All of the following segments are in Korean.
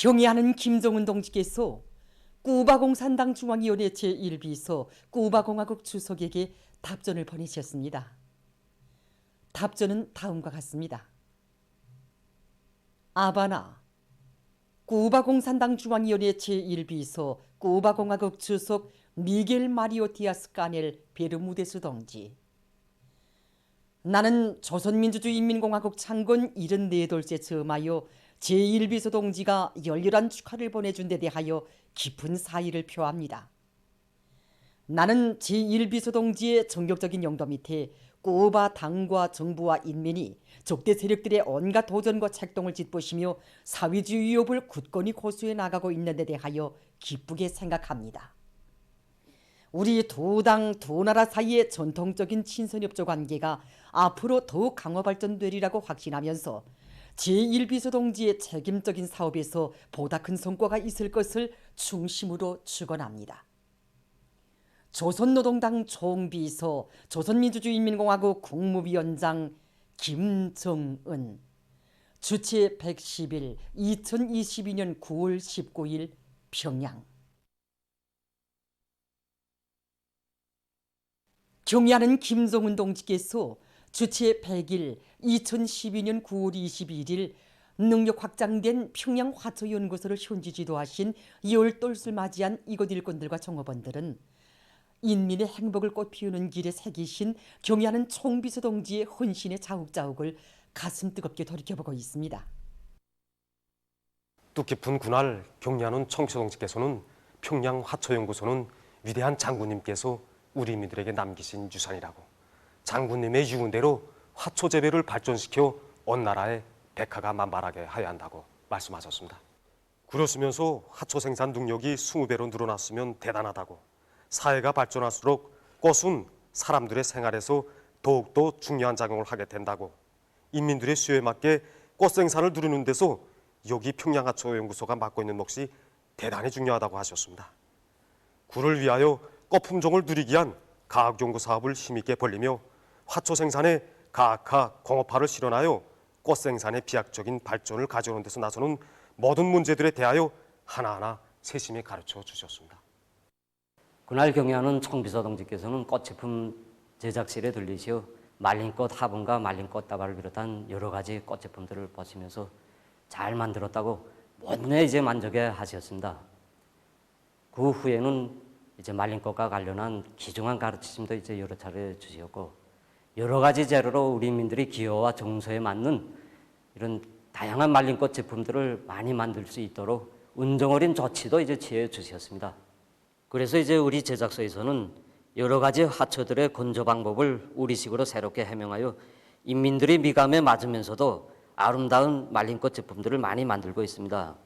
경의하는 김정은 동지께서 쿠바공산당 중앙위원회 제1비서 쿠바공화국 주석에게 답전을 보내셨습니다. 답전은 다음과 같습니다. 아바나, 쿠바공산당 중앙위원회 제1비서 쿠바공화국 주석 미겔 마리오 디아스 까넬 베르무데스 동지. 나는 조선민주주의인민공화국 창건 74돌째 즈음하여 제1비서 동지가 열렬한 축하를 보내준 데 대하여 깊은 사의를 표합니다. 나는 제1비서 동지의 전격적인 용도 밑에 쿠바 당과 정부와 인민이 적대 세력들의 온갖 도전과 책동을 짓부시며 사회주의 위협을 굳건히 고수해 나가고 있는 데 대하여 기쁘게 생각합니다. 우리 두 당, 두 나라 사이의 전통적인 친선협조 관계가 앞으로 더욱 강화 발전되리라고 확신하면서 제1비서 동지의 책임적인 사업에서 보다 큰 성과가 있을 것을 중심으로 축원합니다. 조선노동당 총비서 조선민주주의인민공화국 국무위원장 김정은. 주체 110일 2022년 9월 19일 평양. 경의하는 김정은 동지께서 주체 100일 2012년 9월 21일 능력 확장된 평양 화초연구소를 현지 지도하신 열돌을 맞이한 이곳 일꾼들과 종업원들은 인민의 행복을 꽃피우는 길에 새기신 경의하는 총비서 동지의 헌신의 자욱자욱을 가슴 뜨겁게 돌이켜보고 있습니다. 뜻깊은 그날 경의하는 총비서 동지께서는 평양 화초연구소는 위대한 장군님께서 우리 민들에게 남기신 유산이라고, 장군님의 유언대로 화초 재배를 발전시켜 온 나라에 백화가 만발하게 하여야 한다고 말씀하셨습니다. 그러시면서 화초 생산 능력이 20배로 늘어났으면 대단하다고, 사회가 발전할수록 꽃은 사람들의 생활에서 더욱더 중요한 작용을 하게 된다고, 인민들의 수요에 맞게 꽃 생산을 누리는 데서 여기 평양화초연구소가 맡고 있는 몫이 대단히 중요하다고 하셨습니다. 구를 위하여 꽃 품종을 누리기 위한 과학연구 사업을 힘있게 벌리며 화초 생산에 과학화, 공업화를 실현하여 꽃 생산의 비약적인 발전을 가져오는 데서 나서는 모든 문제들에 대하여 하나하나 세심히 가르쳐 주셨습니다. 그날 경의하는 총비서 동지께서는 꽃제품 제작실에 들리시어 말린 꽃 화분과 말린 꽃다발을 비롯한 여러 가지 꽃 제품들을 보시면서 잘 만들었다고 모든에 이제 만족해 하셨습니다. 그 후에는 이제 말린 꽃과 관련한 귀중한 가르침도 이제 여러 차례 주셨고, 여러 가지 재료로 우리 민들이 기호와 정서에 맞는 이런 다양한 말린 꽃 제품들을 많이 만들 수 있도록 운정어린 조치도 이제 취해 주셨습니다. 그래서 이제 우리 제작소에서는 여러 가지 화초들의 건조 방법을 우리식으로 새롭게 해명하여 인민들의 미감에 맞으면서도 아름다운 말린 꽃 제품들을 많이 만들고 있습니다.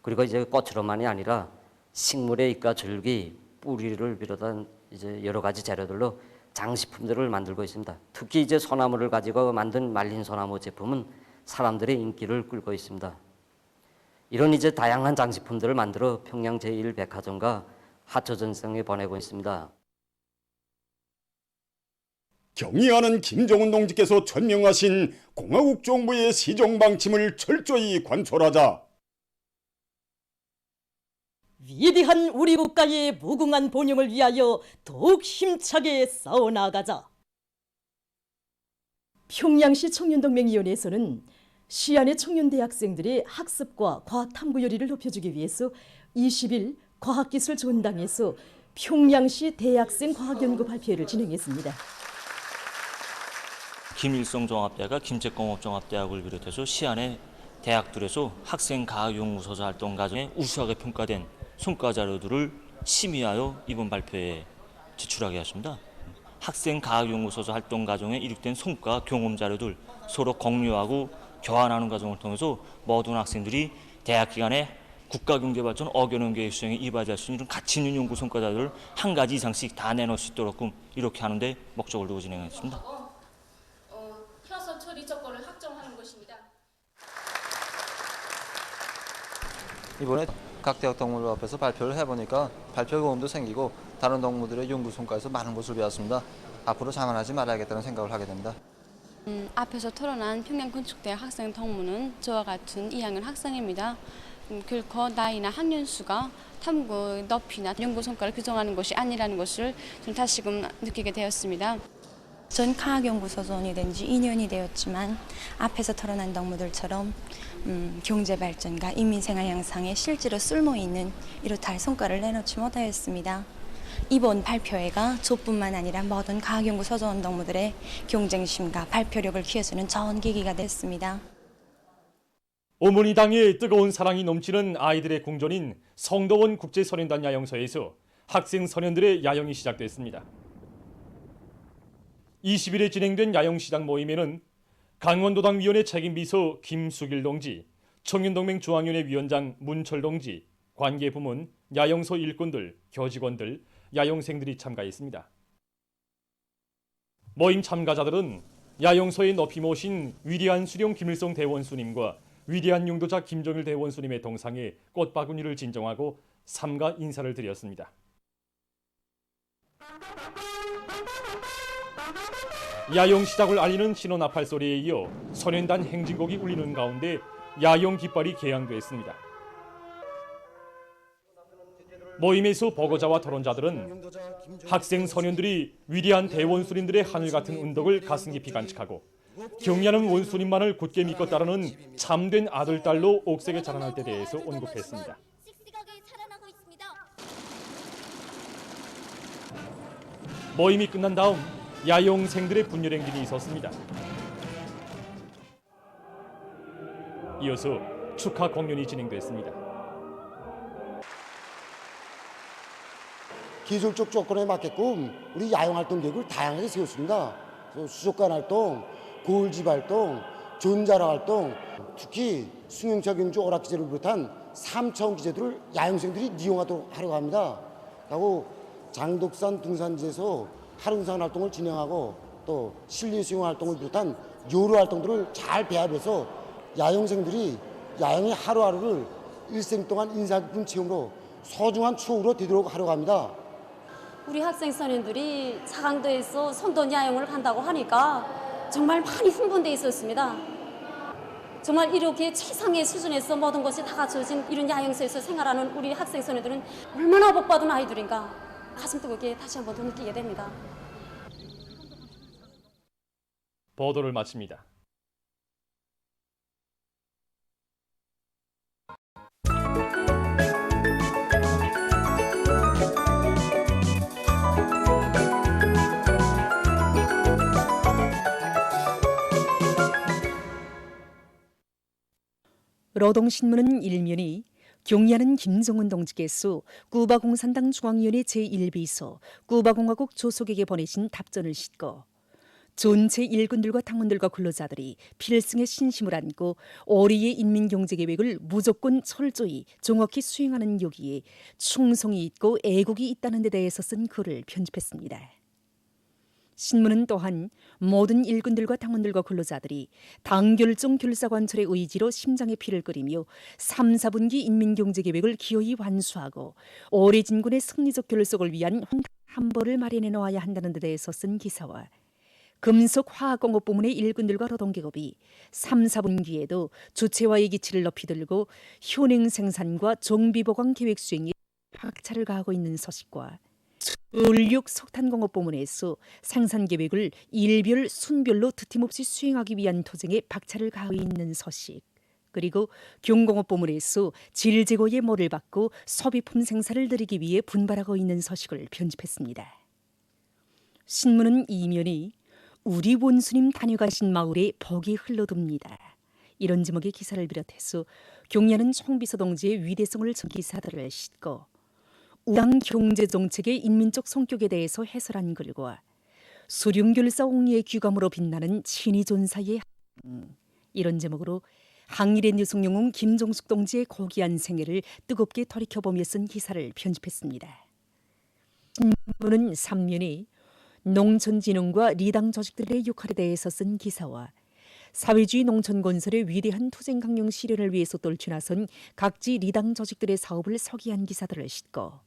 그리고 이제 꽃으로만이 아니라 식물의 잎과 줄기, 뿌리를 비롯한 이제 여러 가지 재료들로 장식품들을 만들고 있습니다. 특히 이제 소나무를 가지고 만든 말린 소나무 제품은 사람들의 인기를 끌고 있습니다. 이런 이제 다양한 장식품들을 만들어 평양 제1백화점과 화초전시장에 보내고 있습니다. 경의하는 김정은 동지께서 천명하신 공화국 정부의 시정 방침을 철저히 관철하자 위대한 우리 국가의 무궁한 번영을 위하여 더욱 힘차게 싸워나가자. 평양시 청년동맹위원회에서는 시안의 청년대학생들의 학습과 과학탐구 열의를 높여주기 위해서 20일 과학기술 전당에서 평양시 대학생 과학연구 발표회를 진행했습니다. 김일성종합대학과 김책공업종합대학을 비롯해서 시안의 대학들에서 학생 과학연구소서 활동 과정에 우수하게 평가된 성과 자료들을 심의하여 이번 발표에 제출하게 하십니다. 학생 과학연구소서 활동 과정에 이룩된 성과 경험 자료들 서로 공유하고 교환하는 과정을 통해서 모든 학생들이 대학 기간에 국가경제발전 5개년 계획 수행에 이바지할 수 있는 가치 있는 연구 성과 자료를 한 가지 이상씩 다 내놓을 수 있도록 이렇게 하는데 목적을 두고 진행했습니다. 타선 처리 조건을 확정하는 것입니다. 이번에 각 대학 동문회 앞에서 발표를 해보니까 발표 경험도 생기고 다른 동무들의 연구 성과에서 많은 것을 배웠습니다. 앞으로 자만하지 말아야겠다는 생각을 하게 됩니다. 앞에서 토론한 평양건축대학 학생 동무는 저와 같은 2학년 학생입니다. 결코 나이나 학년 수가 탐구 높이나 연구 성과를 규정하는 것이 아니라는 것을 좀 다시금 느끼게 되었습니다. 전 과학연구소원이 된 지 2년이 되었지만 앞에서 토론한 동무들처럼 경제 발전과 인민생활 향상에 실제로 쓸모있는 이렇다 할 성과를 내놓지 못하였습니다. 이번 발표회가 저뿐만 아니라 모든 과학연구소원 동무들의 경쟁심과 발표력을 키워주는 좋은 계기가 됐습니다. 어머니 당에 뜨거운 사랑이 넘치는 아이들의 궁전인 성도원 국제선연단 야영소에서 학생 선연들의 야영이 시작됐습니다. 20일에 진행된 야영시작 모임에는 강원도당위원회 책임비서 김수길 동지, 청년동맹 중앙위원회 위원장 문철 동지, 관계부문, 야영소 일꾼들, 교직원들, 야영생들이 참가했습니다. 모임 참가자들은 야영소에 높이 모신 위대한 수령 김일성 대원수님과 위대한 용도자 김정일 대원수님의 동상에 꽃바구니를 진정하고 삼가 인사를 드렸습니다. 야영 시작을 알리는 신호 나팔 소리에 이어 선연단 행진곡이 울리는 가운데 야영 깃발이 개양됐습니다. 모임에서 보고자와 토론자들은 학생 선연들이 위대한 대원수님들의 하늘 같은 운덕을 가슴 깊이 간직하고 경리하는 원수님만을 굳게 믿고 따르는 참된 아들, 딸로 옥색에 자라날 때 대해서 언급했습니다. 모임이 끝난 다음 야영생들의 분열행진이 있었습니다. 이어서 축하 공연이 진행됐습니다. 기술적 조건에 맞게끔 우리 야영활동 계획을 다양하게 세웠습니다. 수족관 활동, 고을집 활동, 전자라 활동, 특히 승용차 경주 오락기제를 비롯한 3차원 기제들을 야영생들이 이용하도록 하려고 합니다. 그리고 장독산 등산지에서 하루등산 활동을 진행하고 또 실내 수영 활동을 비롯한 여러 활동들을 잘 배합해서 야영생들이 야영의 하루하루를 일생 동안 인상 깊은 체험으로 소중한 추억으로 되도록 하려고 합니다. 우리 학생 선생님들이 사강도에서 선도 야영을 간다고 하니까 정말 많이 흥분돼 있었습니다. 정말 이렇게 최상의 수준에서 모든 것이 다 갖춰진 이런 야영소에서 생활하는 우리 학생 선생님들은 얼마나 복받은 아이들인가 가슴 뜨겁게 다시 한번 더 느끼게 됩니다. 보도를 마칩니다. 노동신문은 일면이 경리하는 김정은 동지께서 쿠바공산당 중앙위원회 제1비서 쿠바공화국 조속에게 보내신 답전을 싣고 전체 일꾼들과 당원들과 근로자들이 필승의 신심을 안고 올해의 인민경제계획을 무조건 철저히 정확히 수행하는 여기에 충성이 있고 애국이 있다는 데 대해서 쓴 글을 편집했습니다. 신문은 또한 모든 일꾼들과 당원들과 근로자들이 당결정 결사관철의 의지로 심장의 피를 끓이며 3, 4분기 인민경제계획을 기어이 완수하고 올해 진군의 승리적 결속을 위한 한벌을 마련해 놓아야 한다는 데 대해서 쓴 기사와 금속화학공업부문의 일꾼들과 노동계급이 3, 4분기에도 주체와의 기치를 높이 들고 현행 생산과 정비보강 계획 수행에 박차를 가하고 있는 소식과 전력 석탄공업부문에서 생산계획을 일별 순별로 드팀없이 수행하기 위한 투쟁에 박차를 가하고 있는 소식, 그리고 경공업부문에서 질제고의 모를 받고 소비품 생산을 늘리기 위해 분발하고 있는 소식을 편집했습니다. 신문은 이면이 우리 원수님 다녀가신 마을에 복이 흘러듭니다. 이런 제목의 기사를 비롯해서 경리하는 총비서 동지의 위대성을 전 기사들을 싣고 우당 경제정책의 인민적 성격에 대해서 해설한 글과 수령결사 옹리의 귀감으로 빛나는 친위존사의 이런 제목으로 항일의 뇌성영웅 김종숙 동지의 고귀한 생애를 뜨겁게 돌이켜보며 쓴 기사를 편집했습니다. 신문은 3면이 농촌진흥과 리당 조직들의 역할에 대해서 쓴 기사와 사회주의 농촌 건설의 위대한 투쟁 강령 실현을 위해서 떨쳐나선 각지 리당 조직들의 사업을 소개한 기사들을 싣고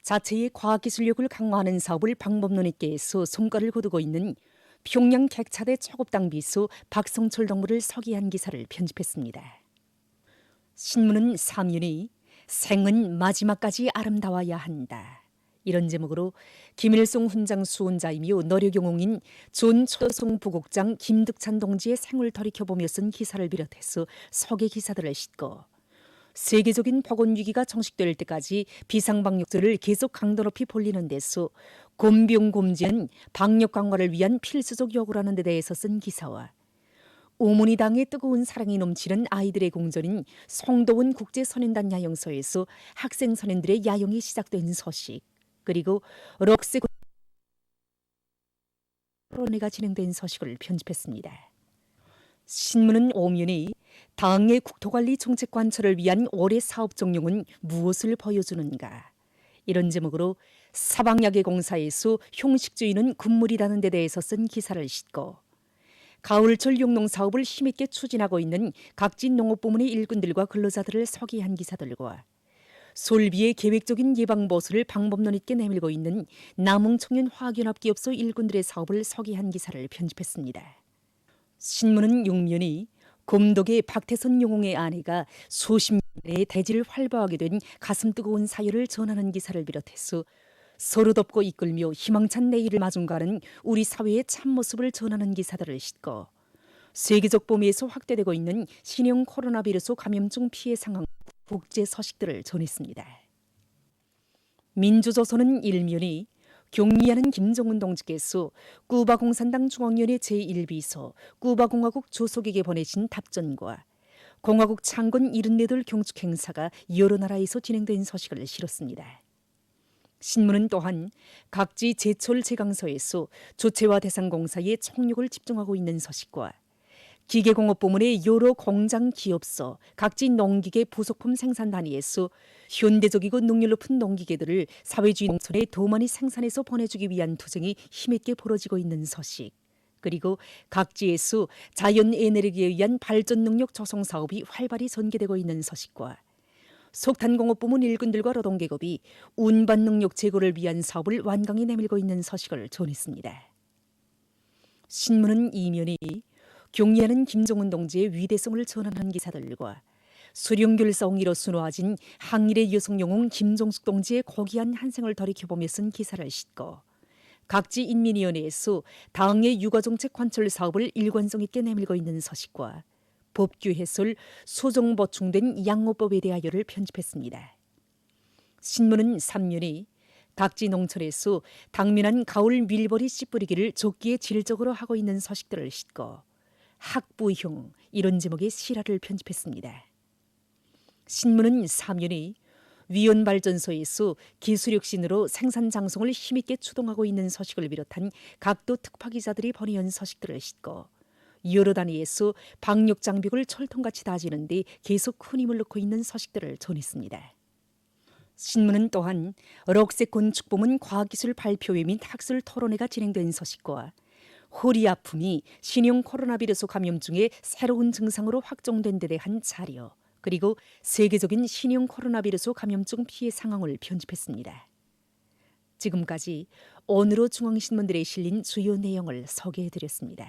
자체의 과학기술력을 강화하는 사업을 방법론 있게 해서 성과를 거두고 있는 평양 객차대 초급당 비서 박성철 동무를 소개한 기사를 편집했습니다. 신문은 3년이 생은 마지막까지 아름다워야 한다. 이런 제목으로 김일성 훈장 수혼자이며 너류경홍인 존 초성 부국장 김득찬 동지의 생을 돌이켜보며 쓴 기사를 비롯해서 서계 기사들을 싣고 세계적인 보건 위기가 정식될 때까지 비상방역들을 계속 강도 높이 벌리는 데서 곤병곰지는 방역 강화를 위한 필수적 요구라는 데 대해서 쓴 기사와 오모니당의 뜨거운 사랑이 넘치는 아이들의 공전인 송도원 국제선연단 야영소에서 학생 선연들의 야영이 시작된 소식, 그리고 럭세 토론회가 진행된 소식을 편집했습니다. 신문은 오면이 당의 국토관리 정책 관철을 위한 올해 사업 정령은 무엇을 보여주는가? 이런 제목으로 사방야계 공사에서 형식주의는 금물이라는 데 대해서 쓴 기사를 싣고 가을철 용농 사업을 힘있게 추진하고 있는 각진 농업부문의 일꾼들과 근로자들을 소개한 기사들과 솔비의 계획적인 예방보수를 방법론 있게 내밀고 있는 남흥청년화학연합기업소 일꾼들의 사업을 소개한 기사를 편집했습니다. 신문은 6면이 곰독의 박태선 영웅의 아내가 수십 년의 대지를 활보하게 된 가슴 뜨거운 사연을 전하는 기사를 비롯해서 서로 덮고 이끌며 희망찬 내일을 마중가는 우리 사회의 참모습을 전하는 기사들을 싣고 세계적 범위에서 확대되고 있는 신형 코로나 바이러스 감염증 피해 상황 국제 소식들을 전했습니다. 민주조선은 1면이 경리하는 김정은 동지께서 쿠바공산당 중앙위원회 제1비서 쿠바공화국 주석에게 보내신 답전과 공화국 창건 78 경축 행사가 여러 나라에서 진행된 소식을 실었습니다. 신문은 또한 각지 제철 제강소에서 조체화 대상 공사에 총력을 집중하고 있는 소식과 기계공업 부문의 여러 공장 기업소, 각지 농기계 부속품 생산 단위에서 현대적이고 능률 높은 농기계들을 사회주의 농촌에 더 많이 생산해서 보내주기 위한 투쟁이 힘있게 벌어지고 있는 소식, 그리고 각지에서 자연 에너지에 의한 발전 능력 조성 사업이 활발히 전개되고 있는 소식과 석탄공업 부문 일꾼들과 노동계급이 운반 능력 제고를 위한 사업을 완강히 내밀고 있는 소식을 전했습니다. 신문은 이면이 경리하는 김정은 동지의 위대성을 전하는 기사들과 수령결사옹이로 순화진 항일의 여성 영웅 김종숙 동지의 고귀한 한생을 돌이켜보며 쓴 기사를 싣고 각지 인민위원회에서 당의 육아정책 관철 사업을 일관성 있게 내밀고 있는 소식과 법규 해설, 소정 보충된 양호법에 대하여를 편집했습니다. 신문은 3면이 각지 농촌에서 당면한 가을 밀보리 씨 뿌리기를 조기에 질적으로 하고 있는 소식들을 싣고 학부형 이런 제목의 실화를 편집했습니다. 신문은 3면이 위원발전소에서 기술혁신으로 생산 장성을 힘있게 추동하고 있는 소식을 비롯한 각도 특파기자들이 보내온 소식들을 싣고 여러 단위에서 방역 장벽을 철통같이 다지는 데 계속 큰 힘을 넣고 있는 소식들을 전했습니다. 신문은 또한 럭세 건축부문 과학기술 발표회 및 학술 토론회가 진행된 소식과 허리 아픔이 신형 코로나 바이러스 감염증의 새로운 증상으로 확정된 데 대한 자료, 그리고 세계적인 신형 코로나 바이러스 감염증 피해 상황을 편집했습니다. 지금까지 오늘의 중앙신문들에 실린 주요 내용을 소개해드렸습니다.